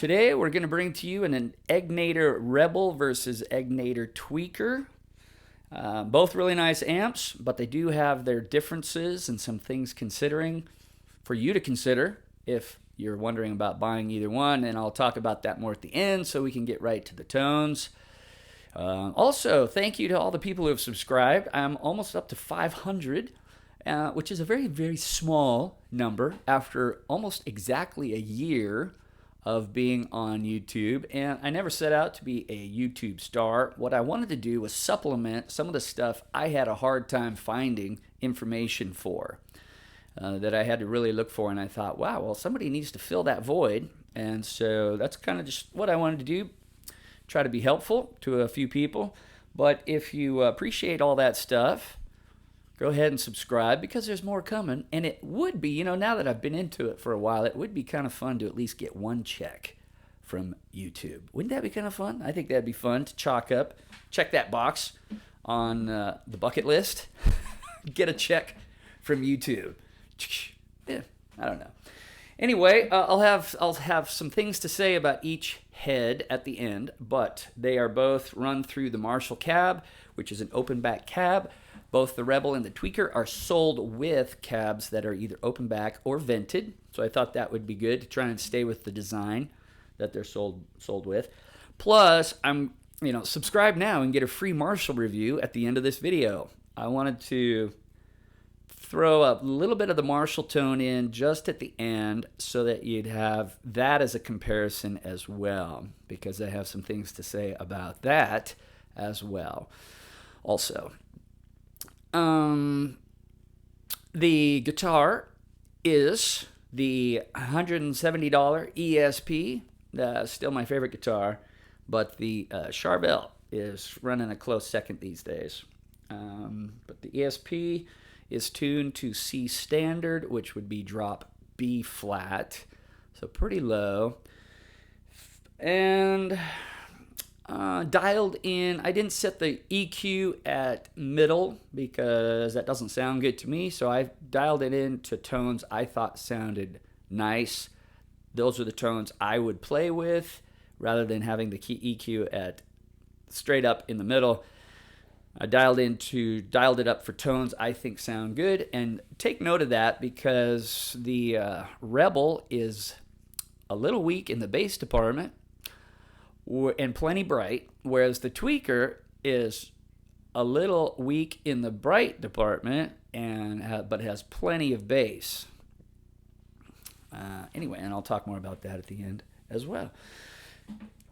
Today we're going to bring to you an Egnater Rebel versus Egnater Tweaker. Both really nice amps, but they do have their differences and some things considering for you to consider if you're wondering about buying either one, and I'll talk about that more at the end so we can get right to the tones. Also, thank you to all the people who have subscribed. I'm almost up to 500, which is a very, very small number after almost exactly a year of being on YouTube. And I never set out to be a YouTube star. What I wanted to do was supplement some of the stuff I had a hard time finding information for, that I had to really look for. And I thought, wow, well, somebody needs to fill that void. And so that's kind of just what I wanted to do. Try to be helpful to a few people. But if you appreciate all that stuff, go ahead and subscribe because there's more coming. And it would be, now that I've been into it for a while, it would be kind of fun to at least get one check from YouTube. Wouldn't that be kind of fun? I think that'd be fun to check that box on the bucket list. Get a check from YouTube. Yeah, I don't know. Anyway, I'll have some things to say about each head at the end, but they are both run through the Marshall cab, which is an open back cab. Both the Rebel and the Tweaker are sold with cabs that are either open back or vented, so I thought that would be good to try and stay with the design that they're sold with. Plus, subscribe now and get a free Marshall review at the end of this video. I wanted to throw a little bit of the Marshall tone in just at the end so that you'd have that as a comparison as well, because I have some things to say about that as well. Also, the guitar is the $170 ESP. Still my favorite guitar, but the Charvel is running a close second these days. But the ESP is tuned to C standard, which would be drop B flat, so pretty low. And dialed in, I didn't set the EQ at middle because that doesn't sound good to me, so I dialed it in to tones I thought sounded nice. Those are the tones I would play with rather than having the EQ at straight up in the middle. I dialed it up for tones I think sound good, and take note of that because the Rebel is a little weak in the bass department and plenty bright, whereas the Tweaker is a little weak in the bright department but has plenty of bass. Anyway, and I'll talk more about that at the end as well.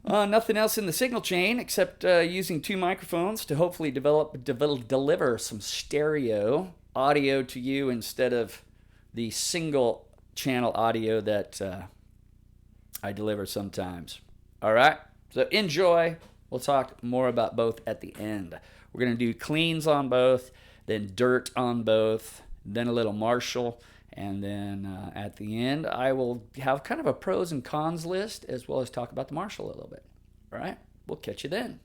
Nothing else in the signal chain except using two microphones to hopefully deliver some stereo audio to you instead of the single channel audio that I deliver sometimes. All right, so enjoy. We'll talk more about both at the end. We're going to do cleans on both, then dirt on both, then a little Marshall. And then at the end, I will have kind of a pros and cons list as well as talk about the Marshall a little bit. All right, we'll catch you then.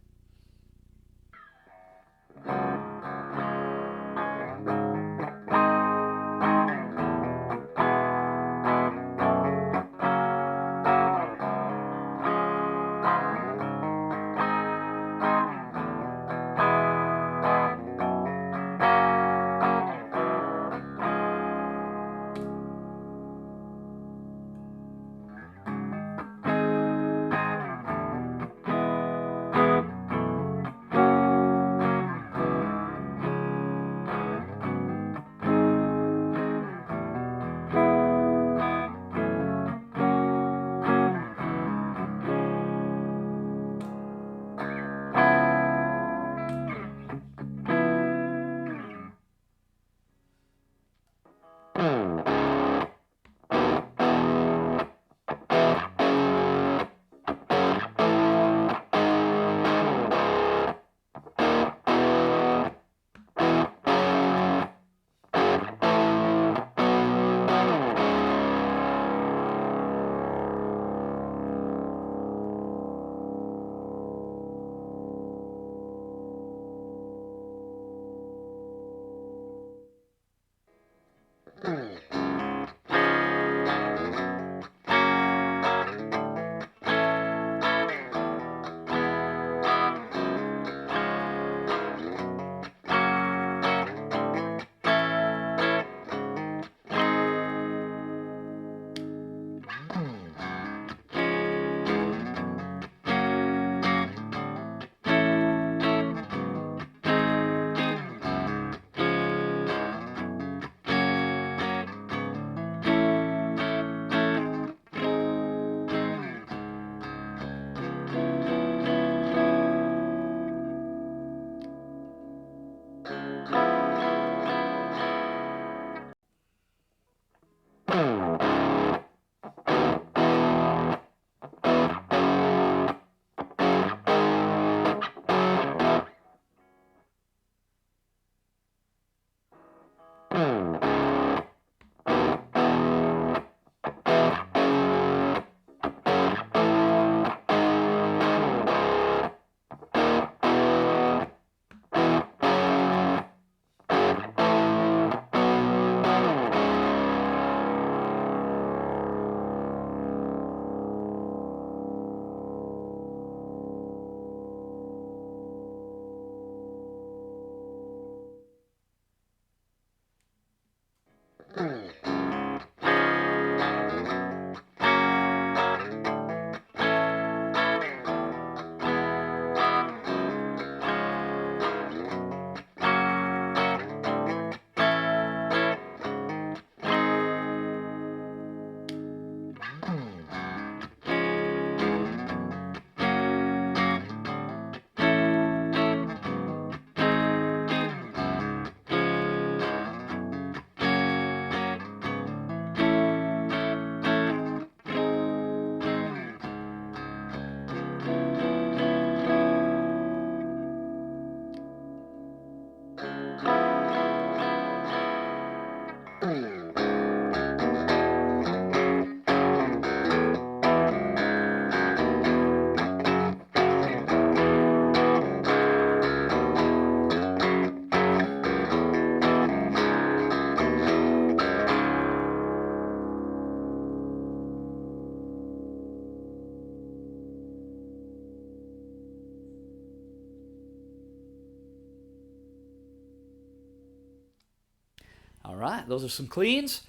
All right, those are some cleans.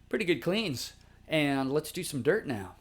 Pretty good cleans. And let's do some dirt now.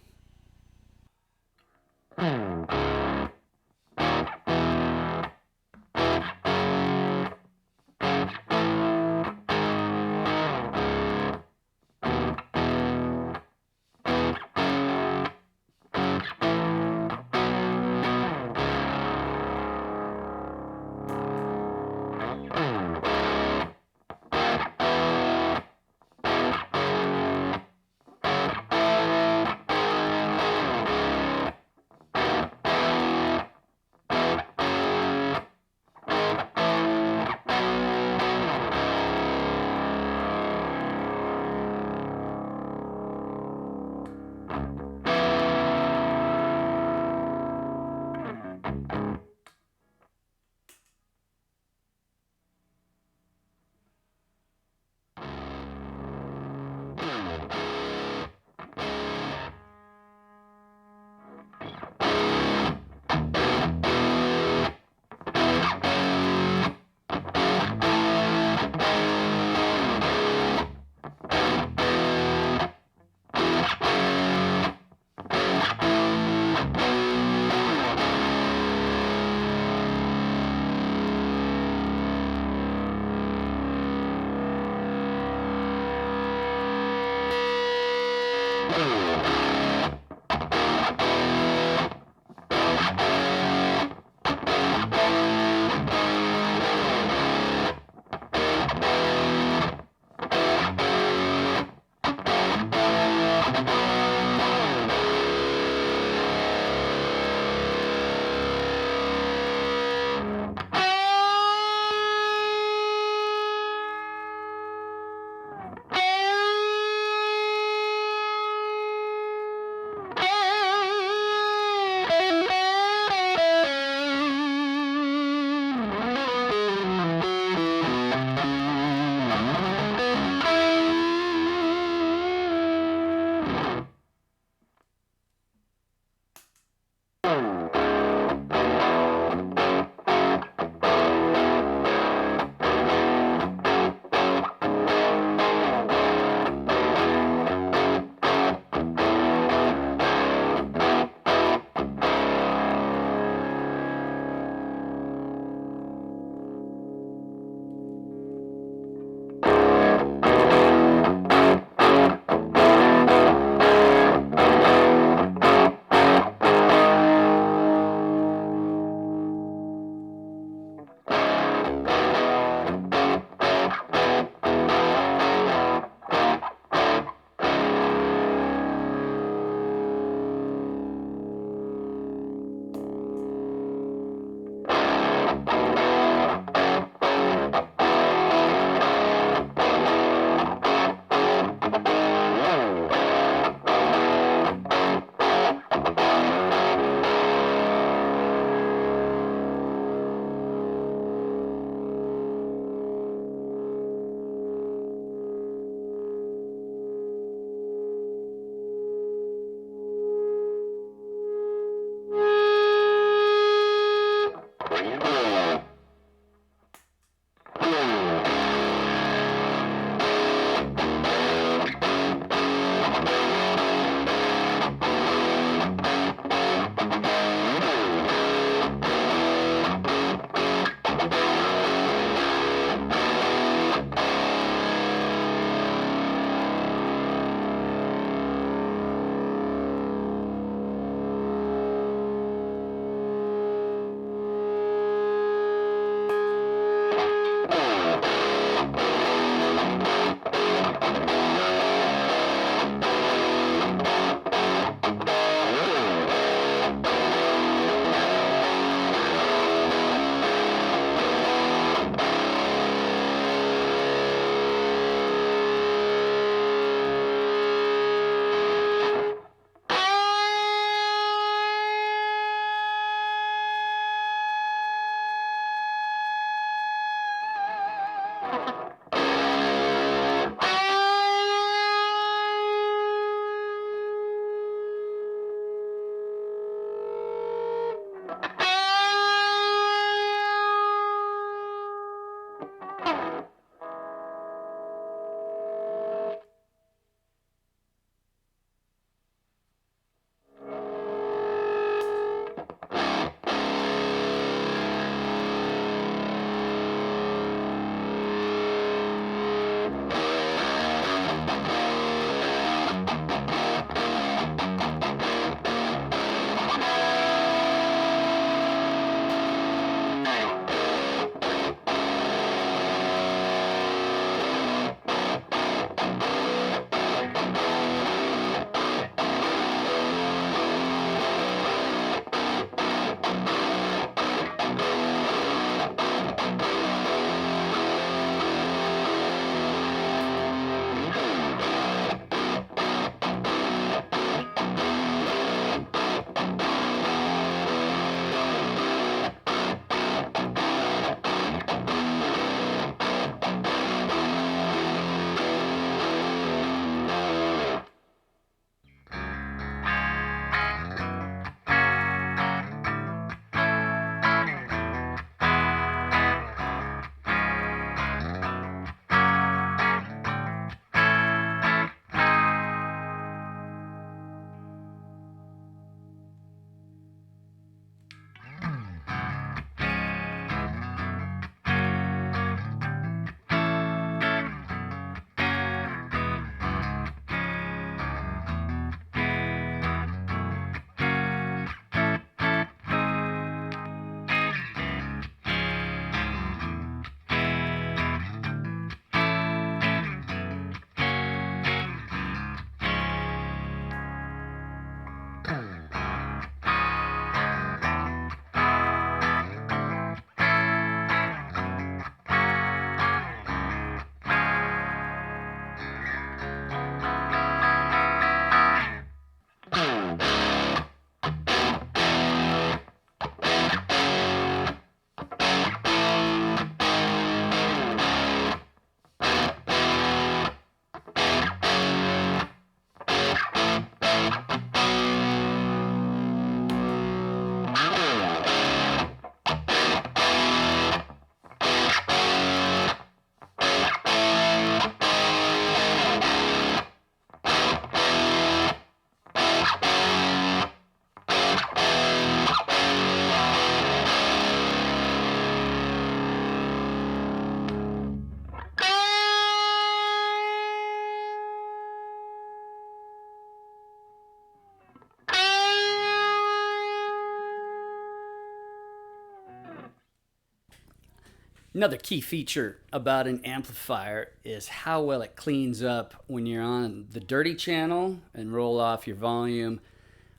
Another key feature about an amplifier is how well it cleans up when you're on the dirty channel and roll off your volume.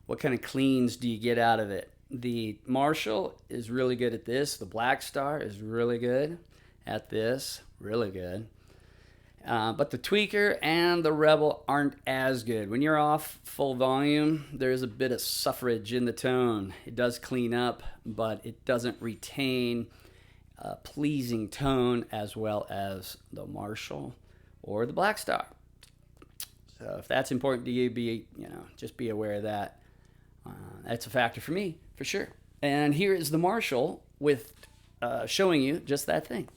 What kind of cleans do you get out of it? The Marshall is really good at this. The Black Star is really good at this. Really good. But the Tweaker and the Rebel aren't as good. When you're off full volume, there's a bit of suffrage in the tone. It does clean up, but it doesn't retain a pleasing tone as well as the Marshall or the Black Star. So if that's important to you, just be aware of that. That's a factor for me, for sure. And here is the Marshall with showing you just that thing.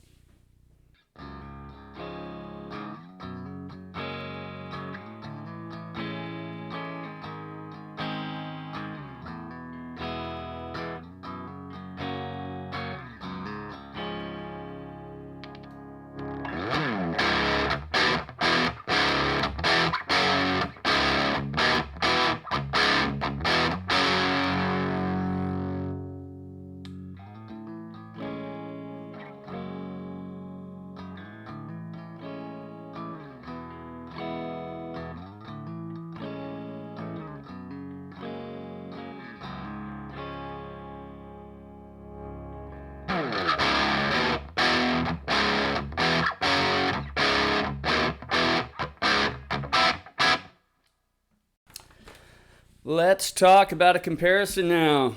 Let's talk about a comparison now.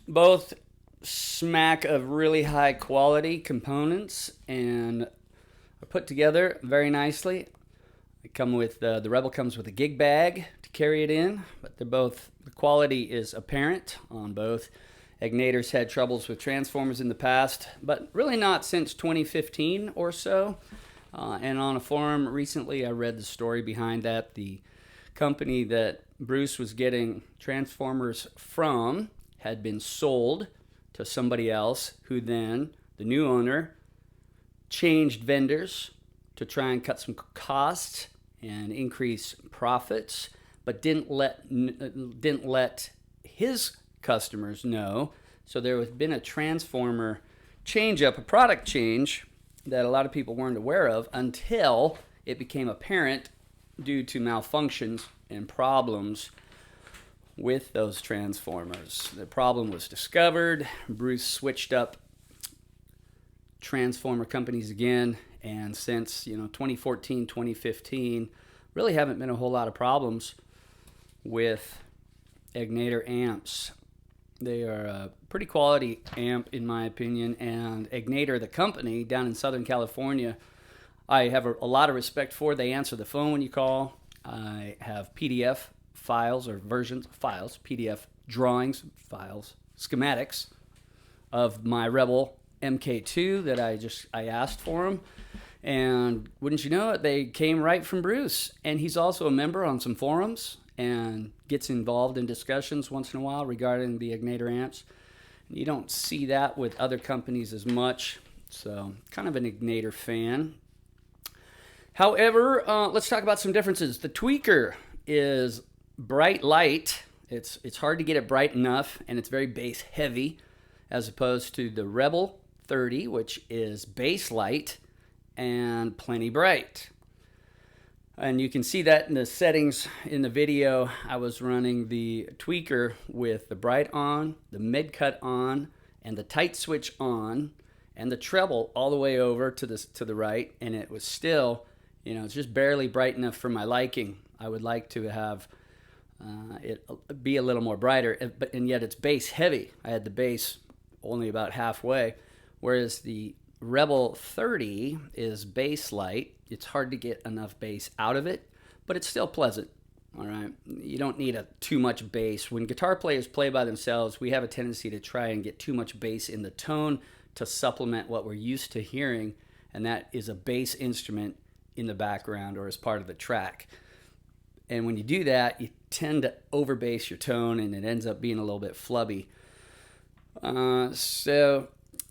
Both smack of really high quality components and are put together very nicely. They come with the Rebel comes with a gig bag to carry it in, but the quality is apparent on both. Egnaters had troubles with transformers in the past, but really not since 2015 or so. And on a forum recently, I read the story behind that. The company that Bruce was getting transformers from had been sold to somebody else, who then, the new owner, changed vendors to try and cut some costs and increase profits, but didn't let his customers know. So there has been a transformer change up, a product change that a lot of people weren't aware of until it became apparent due to malfunctions and problems with those transformers. The problem was discovered. Bruce switched up transformer companies again, and since 2014, 2015, really haven't been a whole lot of problems with Egnater amps. They are a pretty quality amp in my opinion, and Egnater, the company down in Southern California, I have a lot of respect for. They answer the phone when you call. I have PDF files or versions of files, PDF drawings, files, schematics of my Rebel MK2 that I asked for them. And wouldn't you know it, they came right from Bruce. And he's also a member on some forums and gets involved in discussions once in a while regarding the Egnater amps. You don't see that with other companies as much. So kind of an Egnater fan. However, let's talk about some differences. The Tweaker is bright light. It's hard to get it bright enough, and it's very bass heavy, as opposed to the Rebel 30, which is bass light and plenty bright. And you can see that in the settings in the video. I was running the Tweaker with the bright on, the mid cut on, and the tight switch on, and the treble all the way over to the right, and it was still, it's just barely bright enough for my liking. I would like to have it be a little more brighter, and yet it's bass heavy. I had the bass only about halfway, whereas the Rebel 30 is bass light. It's hard to get enough bass out of it, but it's still pleasant. All right, you don't need too much bass. When guitar players play by themselves, we have a tendency to try and get too much bass in the tone to supplement what we're used to hearing, and that is a bass instrument in the background or as part of the track. And when you do that, you tend to overbass your tone, and it ends up being a little bit flubby. So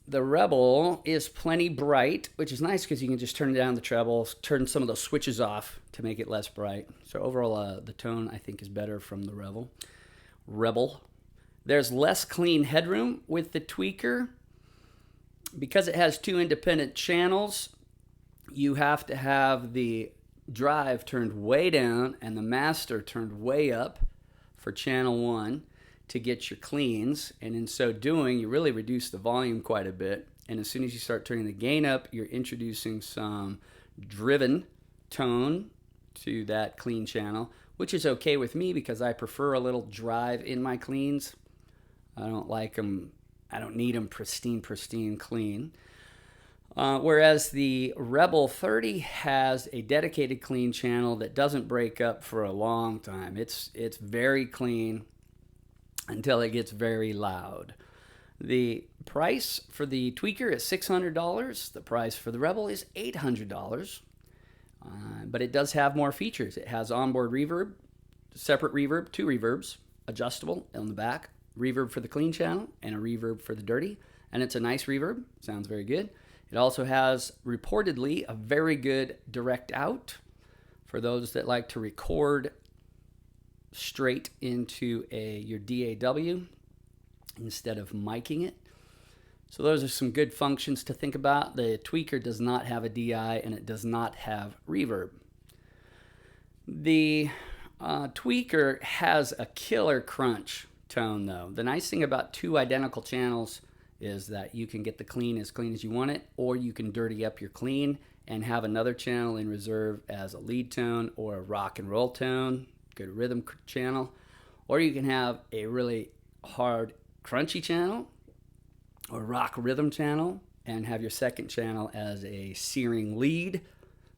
the Rebel is plenty bright, which is nice because you can just turn down the treble, turn some of those switches off to make it less bright. So overall, the tone, I think, is better from the Rebel. There's less clean headroom with the Tweaker. Because it has two independent channels, you have to have the drive turned way down and the master turned way up for channel 1 to get your cleans. And in so doing, you really reduce the volume quite a bit. And as soon as you start turning the gain up, you're introducing some driven tone to that clean channel, which is okay with me because I prefer a little drive in my cleans. I don't like them, I don't need them pristine clean. Whereas the Rebel 30 has a dedicated clean channel that doesn't break up for a long time. It's very clean until it gets very loud. The price for the tweaker is $600. The price for the Rebel is $800. But it does have more features. It has onboard reverb, separate reverb, 2 reverbs, adjustable on the back, reverb for the clean channel and a reverb for the dirty. And it's a nice reverb. Sounds very good. It also has reportedly a very good direct out for those that like to record straight into your DAW instead of miking it. So those are some good functions to think about. The tweaker does not have a DI and it does not have reverb. The tweaker has a killer crunch tone though. The nice thing about 2 identical channels is that you can get the clean as you want it, or you can dirty up your clean and have another channel in reserve as a lead tone or a rock and roll tone, good rhythm channel, or you can have a really hard crunchy channel or rock rhythm channel and have your second channel as a searing lead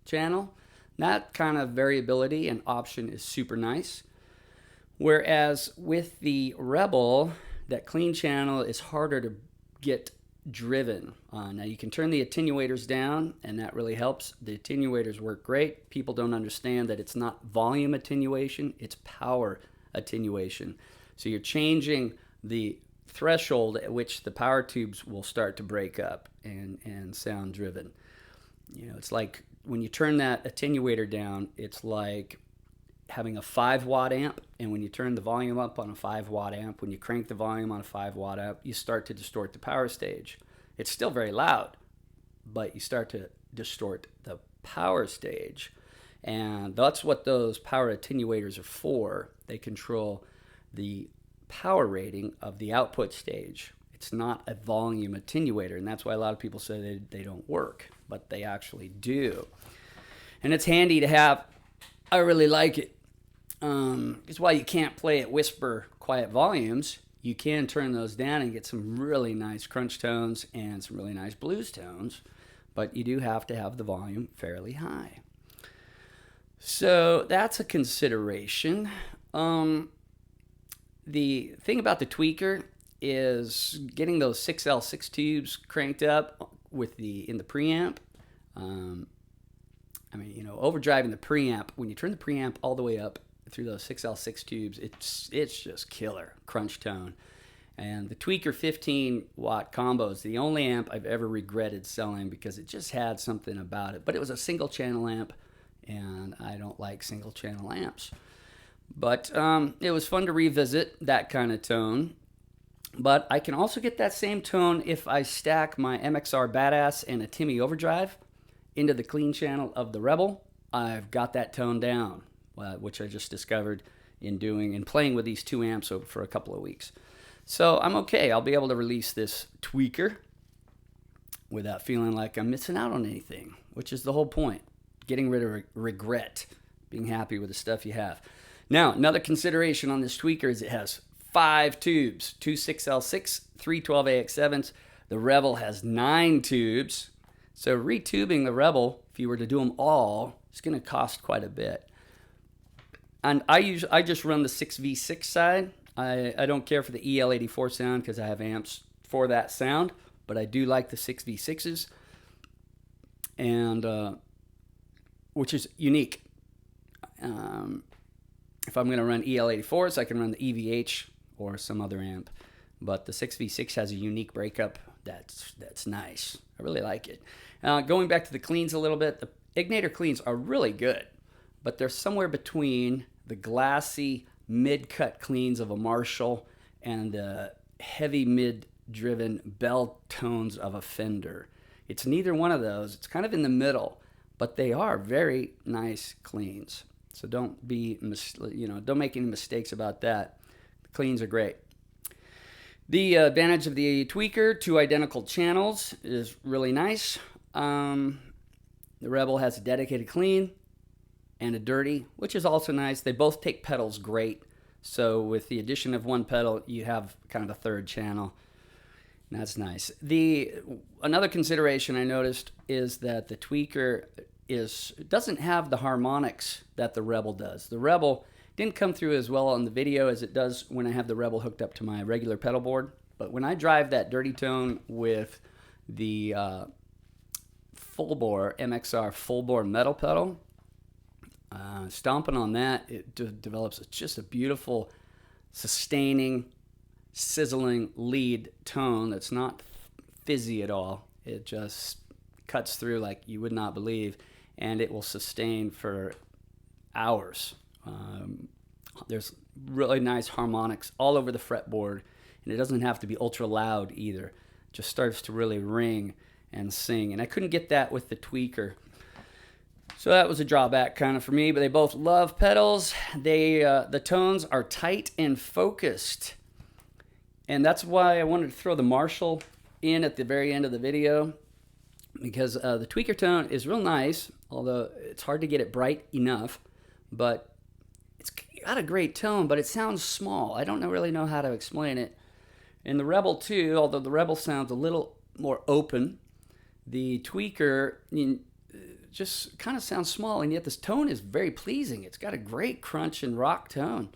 channel. That kind of variability and option is super nice. Whereas with the Rebel, that clean channel is harder to get driven. Now you can turn the attenuators down and that really helps. The attenuators work great. People don't understand that it's not volume attenuation, it's power attenuation. So you're changing the threshold at which the power tubes will start to break up and sound driven. You know, it's like when you turn that attenuator down, it's like having a 5-watt amp, and when you turn the volume up on a 5-watt amp, when you crank the volume on a 5-watt amp, you start to distort the power stage. It's still very loud, but you start to distort the power stage. And that's what those power attenuators are for. They control the power rating of the output stage. It's not a volume attenuator, and that's why a lot of people say they don't work, but they actually do. And it's handy to have. I really like it. It's why you can't play at whisper quiet volumes. You can turn those down and get some really nice crunch tones and some really nice blues tones, but you do have to have the volume fairly high. So that's a consideration. The thing about the tweaker is getting those 6L6 tubes cranked up in the preamp. Overdriving the preamp, when you turn the preamp all the way up through those 6L6 tubes, it's just killer crunch tone. And the tweaker 15-watt combo is the only amp I've ever regretted selling because it just had something about it. But it was a single channel amp, and I don't like single channel amps. But it was fun to revisit that kind of tone. But I can also get that same tone if I stack my MXR Badass and a Timmy Overdrive into the clean channel of the Rebel. I've got that tone down, which I just discovered in playing with these 2 amps for a couple of weeks. So I'm okay. I'll be able to release this tweaker without feeling like I'm missing out on anything, which is the whole point. Getting rid of regret, being happy with the stuff you have. Now, another consideration on this tweaker is it has 5 tubes, 2 6L6, 3 12AX7s. The Rebel has 9 tubes. So retubing the Rebel, if you were to do them all, it's going to cost quite a bit. And I just run the 6V6 side. I don't care for the EL84 sound because I have amps for that sound, but I do like the 6V6s, and which is unique. If I'm going to run EL84s, I can run the EVH or some other amp, but the 6V6 has a unique breakup that's nice. I really like it. Going back to the cleans a little bit, the Egnater cleans are really good, but they're somewhere between the glassy mid-cut cleans of a Marshall and the heavy mid driven bell tones of a Fender. It's neither one of those. It's kind of in the middle, but they are very nice cleans. So don't don't make any mistakes about that. The cleans are great. The advantage of the tweaker, 2 identical channels, is really nice. The Rebel has a dedicated clean and a dirty, which is also nice. They both take pedals great. So with the addition of 1 pedal, you have kind of a 3rd channel. And that's nice. Another consideration I noticed is that the tweaker doesn't have the harmonics that the Rebel does. The Rebel didn't come through as well on the video as it does when I have the Rebel hooked up to my regular pedal board. But when I drive that dirty tone with the full bore MXR full bore metal pedal, stomping on that, it develops just a beautiful, sustaining, sizzling lead tone that's not fizzy at all. It just cuts through like you would not believe, and it will sustain for hours. There's really nice harmonics all over the fretboard, and it doesn't have to be ultra loud either. It just starts to really ring and sing, and I couldn't get that with the tweaker. So that was a drawback kind of for me, but they both love pedals. The tones are tight and focused, and that's why I wanted to throw the Marshall in at the very end of the video, because the tweaker tone is real nice, although it's hard to get it bright enough, but it's got a great tone, but it sounds small. I don't really know how to explain it. And the Rebel too, although the Rebel sounds a little more open, the tweaker just kind of sounds small, and yet this tone is very pleasing. It's got a great crunch and rock tone,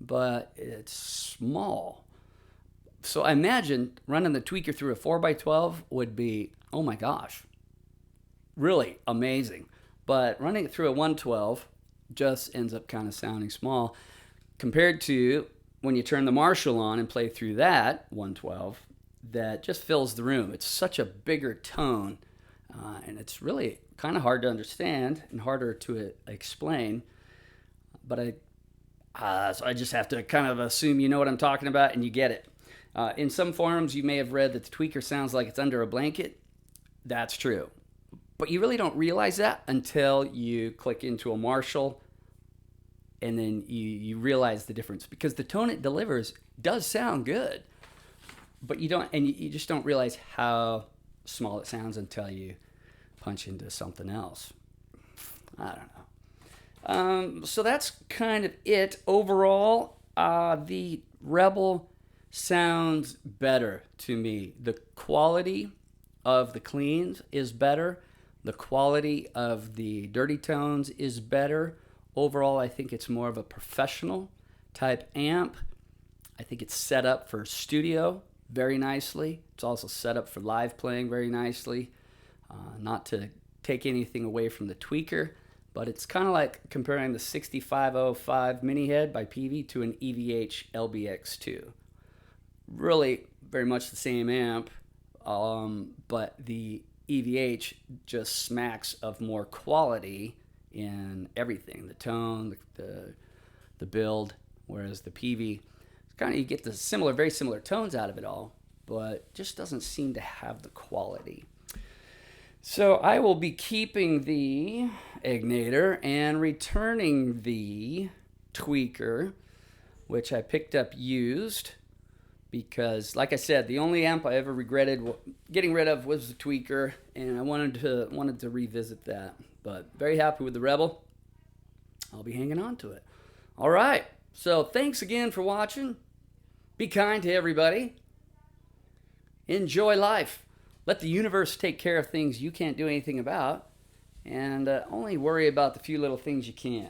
but it's small. So I imagine running the tweaker through a 4x12 would be, oh my gosh, really amazing. But running it through a 112 just ends up kind of sounding small compared to when you turn the Marshall on and play through that 112, that just fills the room. It's such a bigger tone, and it's really kind of hard to understand and harder to explain. But so I just have to kind of assume you know what I'm talking about and you get it. In some forums, you may have read that the tweaker sounds like it's under a blanket. That's true. But you really don't realize that until you click into a Marshall, and then you realize the difference, because the tone it delivers does sound good, but you just don't realize how small it sounds until you punch into something else. I don't know. So that's kind of it. Overall, the Rebel sounds better to me. The quality of the cleans is better. The quality of the dirty tones is better. Overall, I think it's more of a professional type amp. I think it's set up for studio very nicely. It's also set up for live playing very nicely. Not to take anything away from the tweaker, but it's kind of like comparing the 6505 mini head by Peavey to an EVH LBX2. Really very much the same amp, but the EVH just smacks of more quality in everything, the tone, the build, whereas the Peavey, kind of, you get the very similar tones out of it all, but just doesn't seem to have the quality. So I will be keeping the Egnater and returning the tweaker, which I picked up used, because, like I said, the only amp I ever regretted getting rid of was the tweaker, and I wanted to revisit that. But very happy with the Rebel. I'll be hanging on to it. All right. So thanks again for watching. Be kind to everybody. Enjoy life. Let the universe take care of things you can't do anything about, and only worry about the few little things you can.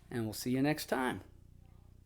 And we'll see you next time.